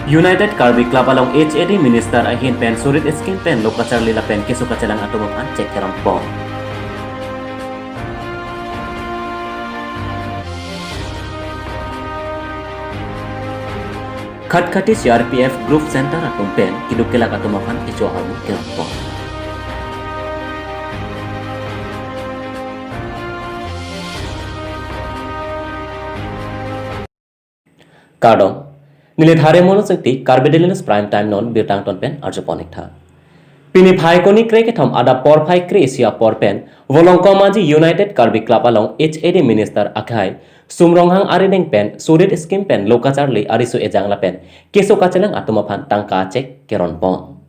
United Karbi Club along HAD Minister ahin pen surit skin pen lokacar lila pen kesu kacalang atau mapan cek keram pong. Khat-khati CRPF Group Center atau pen kiduk kelak atau mapan kecu hamu keram pong. Kardong Nilithare mono sakti Carbedelinus prime time non birtang ton pen arjoponik tha. Pini phai koni kre ke thom ada por phai kre sia por pen volongko maji United Karbi Club along HAD Minister akhai sumronghang arineng pen surit skim pen lokachar le arisu ejang la pen keso kachelang atuma phan tangka cek keron pong.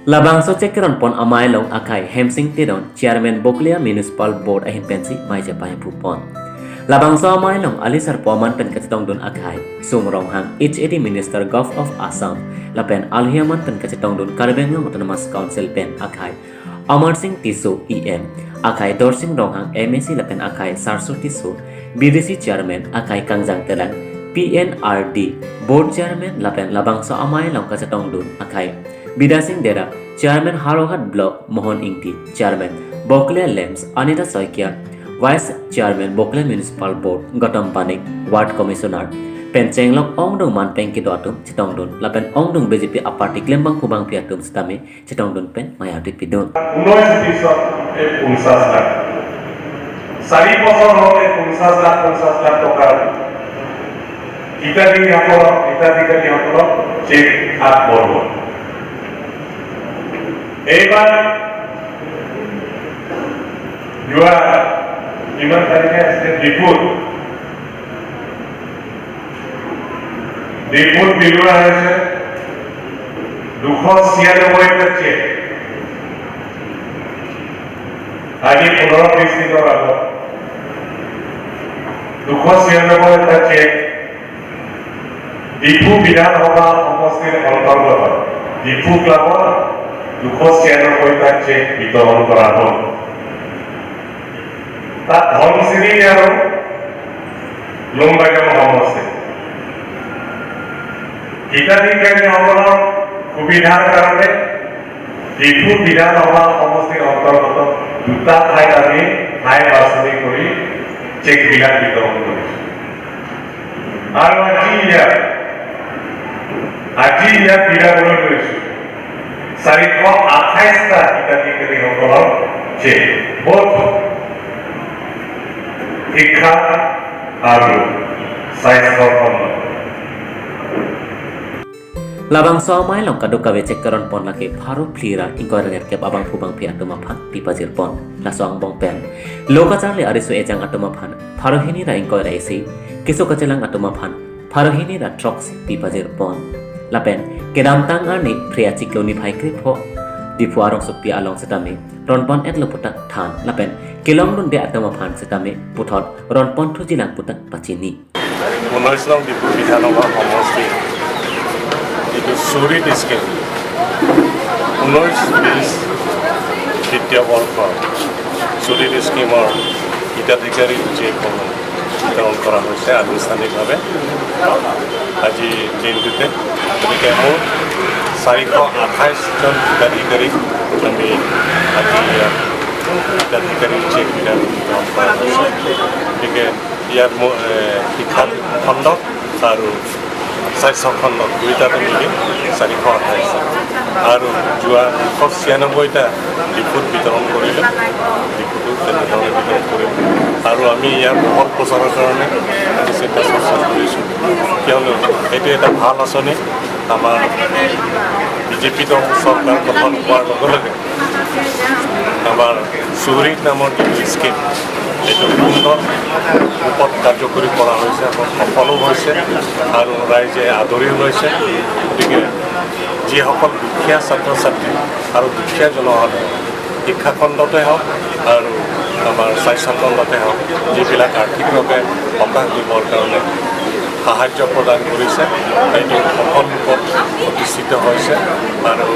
Labang so cek keron pon amai long akhai Hemsing Tidon Chairman Boklia Municipal Board ahin pensi mai japai pupon. Labang so amai long alisar poman pen kacetong dun akhai sumronghang HAD Minister Gulf of Assam lapen alhiaman pen kacetong dun Karbenglang Autonomous Council pen akhai Amar Singh Tiso EM akhai Dorsing Ronghang MSc lapen akhai Sarso Tiso BDC Chairman akhai Kangjang Telang PNRD Board Chairman lapen labang so amai long kacetong dun akhai Bidasing Dera Chairman Harohat Block Mohon Ingti Chairman Boklia Lems Anita Soikia Vice Chairman Boklia Municipal Board Gautam Panik Ward Commissioner Pen Chenglok Ongdong Man Pen Kidoatum Chitongdun Lapen Ongdong BJP Aparti Klembang Kubang Piatum Stame Chitongdun Pen Mayati Pidun 19 lakh 4 বছর হলে 50 লাখ টাকার হিতাধিকারী হল check হাত বর্গ এইবার যোৱা কিমান তাৰিখে আছে ৰিপোৰ্ট বিলোৱা হৈছে 296টা চেক আজি 15-20 দিনৰ আগত 296টা চেক ডিফু বিধানসভা সমষ্টিৰ অন্তৰ্গত ডিফু ক্লাবৰ 296টা চেক বিতৰণ কৰা হ'ল তাত ধনশিৰি আৰু লুম্বাগাম সমষ্টি হিতাধিকাৰীসকলৰ সুবিধাৰ কাৰণে ডিফু বিধানসভা সমষ্টিৰ অন্তৰ্গত দুটা ঠাইত আমি ঠাই বাছনি কৰি চেকবিলাক বিতৰণ কৰিছোঁ আৰু আজি ইয়াত বিলাবলৈ লৈছোঁ 428টা হিতাধিকাৰীসকলৰ চেক বোধ শিক্ষা আৰু স্বাস্থ্য খণ্ড Labang so amai long kaduk kawe cek keron pon laki pharu plira ingkoi ranger ke babang phubang phi atuma phan pipajir pon la soang bong pen lokachar le arisu ejang atuma phan pharu hini ra ingkoi ra isi kisu kachelang atuma phan pharu hini ra trox pipajir pon la pen kedam tang ani phria chikloni phai kri pho dipu arong sopi along setame ronpon et loputak than la pen kelong dun de atuma phan setame puthot ronpon thu jilang putak pachini 19 নং depot বিধানসভা সমষ্টি itu surit skim 19-20 দ্বিতীয় বৰ্ষ surit skimৰ হিতাধিকাৰী চেকসমূহ বিতৰণ কৰা হৈছে আনুষ্ঠানিকভাৱে আজি দিনটোতে গতিকে মোৰ 428জন হিতাধিকাৰীক আমি আজি হিতাধিকাৰী চেক বিতৰণ কৰা হৈছে গতিকে ইয়াত শিক্ষা খণ্ড আৰু স্বাস্থ্য খণ্ড দুইটাতে মিলি 428 আৰু যোৱা 296টা ডিপুত বিতৰণ কৰিলোঁ ডিপুটো তেনেধৰণে বিতৰণ কৰিলোঁ আৰু আমি ইয়াৰ বহল প্ৰচাৰৰ কাৰণে আমি চিন্তা চৰ্চা কৰিছোঁ কিয়নো এইটো এটা ভাল আঁচনি আমাৰ বিজেপি দল চৰকাৰ গঠন হোৱাৰ লগে লগে আমাৰ সুৰিত নামৰ যিটো স্কিম এইটো সুন্দৰ ৰূপত কাৰ্যকৰী কৰা হৈছে সফলো হৈছে আৰু ৰাইজে আদৰিও লৈছে গতিকে যিসকল দুখীয়া ছাত্ৰ ছাত্ৰী আৰু দুখীয়া জনসাধাৰণ শিক্ষা খণ্ডতে হওক আৰু আমাৰ স্বাস্থ্য খণ্ডতে হওক যিবিলাক আৰ্থিকভাৱে সকাহ দিবৰ কাৰণে সাহায্য প্ৰদান কৰিছে সেইটো সফল ৰূপত প্ৰতিষ্ঠিত হৈছে আৰু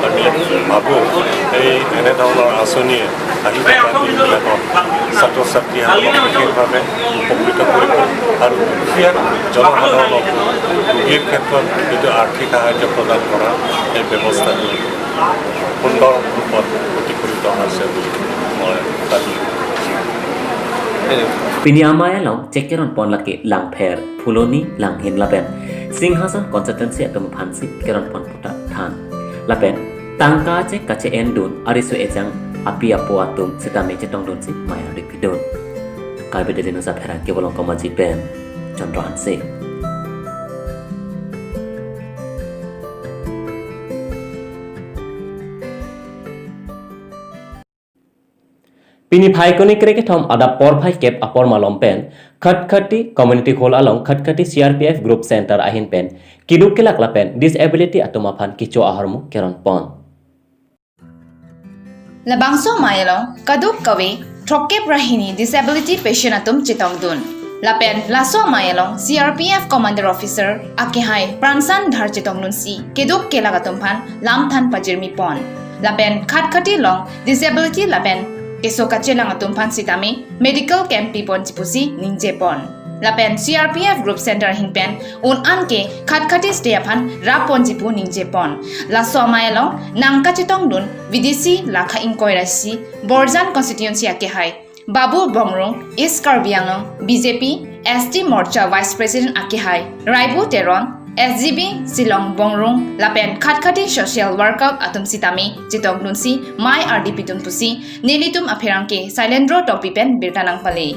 আমি ভাবোঁ এই এনেধৰণৰ আঁচনিয়ে আহি থকা দিনবিলাকত ছাত্ৰ ছাত্ৰীসকলক বিশেষভাৱে উপকৃত কৰিব আৰু দুখীয়া জনসাধাৰণক ৰোগীৰ ক্ষেত্ৰত যিটো আৰ্থিক সাহায্য প্ৰদান কৰা এই ব্যৱস্থাটো সুন্দৰ ৰূপত প্ৰতিফলিত হৈছে বুলি মই দাবী Pini amaya long cekeron pon laki lang pher phuloni lang hin lapen Singhasan consultancy atum phansi keron pon puta than lapen tangka che kache endun arisu ejang api apo atum sitame chetong don si maya rikidon kai bedele no sa phera kebolong komaji pen Chandra Hanse Pini phai koni kreke thom ada por phai kep apor malom pen khatkhati community hall along khatkhati CRPF group center ahin pen kiduk kelak lapen disability atoma phan kicho aharmu keron pon Labangso mayalong kaduk kawe trokep rahini disability patient atum chitongdun lapen laso mayalong CRPF commander officer akehai pransan dhar chitongdun si keduk kelak atum phan lamthan pajirmi pon lapen khatkhati long disability lapen Keso kacelang atum pan sitami medical camp pipon cipusi ningje pon. Lapen CRPF group center hinpen un anke khat-khati stay apan rapon cipu ningje pon. Laso mayalong nangka citong dun vidisi lakha inkoirasi Borjan constituency ake hai. Babu Bongrong East Karbi Anglong BJP ST Morcha Vice President ake hai. Raibu Teron SGB Silong Bongrong lapen khat-khati social worker atum sitami chitong nunsi mai RDP tun pusi nelitum apherangke silendro topipen birtanang pale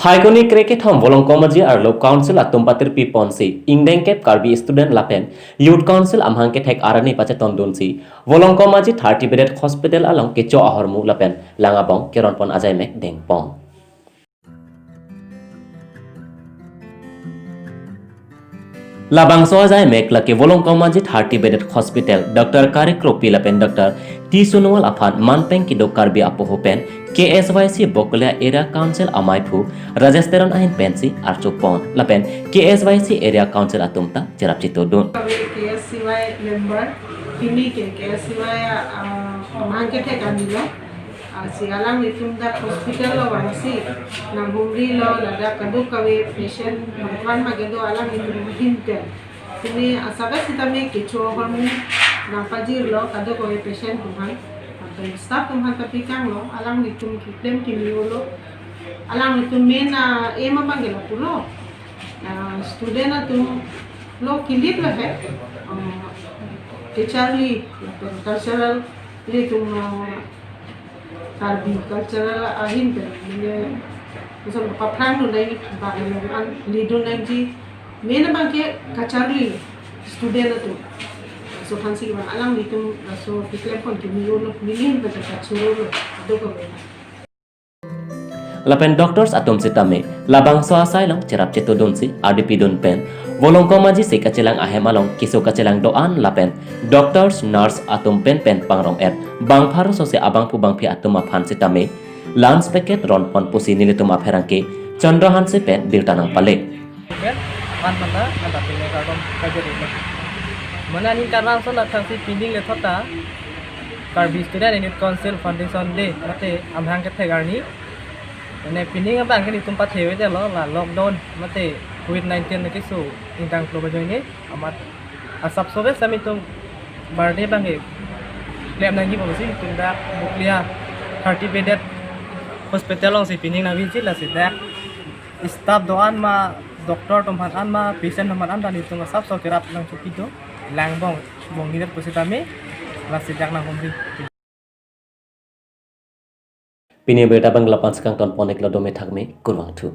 Phaikoni kreke thom bolong komaji ar lo council atum patir pi ponsi ingdeng kep karbi student lapen youth council amhangke thek arani pache tondun si bolong komaji 30 bedded hospital along kecho ahormu lapen langabong keron pon ajai mek deng pong Labang so ajai mek lake volong komaji 30 bedded hospital Dr. Karik Kropi lapen Dr. T Sunwal afan manpeng kido karbi apo hopen KSYC Bokolia Area Council amaipu Rajasthan ahin pensi archo pon lapen KSYC Area Council atumta cerap cito dun KSCY member ini KSCY mangke te kanilo sialang itunda hospital lo wansi na bumri lo lada kaduk kawe patient manwan magedo alang itu hinte ini asaga sitame kicho hormu na pajir lo kaduk kawe patient tuhan dan staff tuhan tapi kang lo alang itu kitem kimio lo alang itu mena ema bangelo pulo student tu lo kilip lo hai teacherly cultural itu Karbi cultural ahin per ini misal papran nu nai bagian lido nanti mena bangke kacari student tu so fancy bang alang itu so pikir pun kimio lo milih baca kacuru do ko Lapen doctors atum sitame labang so asai long cerap cito dun si RDP dun pen volong komaji se kacelang ahem along kiso kacelang doan lapen doctors nurse atum pen pangrong et bang pharo so se abang pu bang phi atum aphan sitame lunch packet ron pon pusi nilitum apherangke Chandra Hanse pen biltanang pale pan mana anda pilih kardom kajeri mana ni karang so la thang si pinding le thota karbi student unit council foundation day mate amhang ke thegarni ane pining abang kan itum pathewe de lo la lockdown mate COVID-19 na kisu intang klo bajoi amat asap sobe samitum birthday bange claim nangi bosi tunda buklia 30 bedded hospital ong si pining na visit la sidak staff doan ma doktor tomhan an ma patient tomhan an dan itung asap so kirap nang chukito langbong bong ngidat positame la sidak na homri Pini berita bang lapan sekang ton ponek lo dome thakme kurwang tu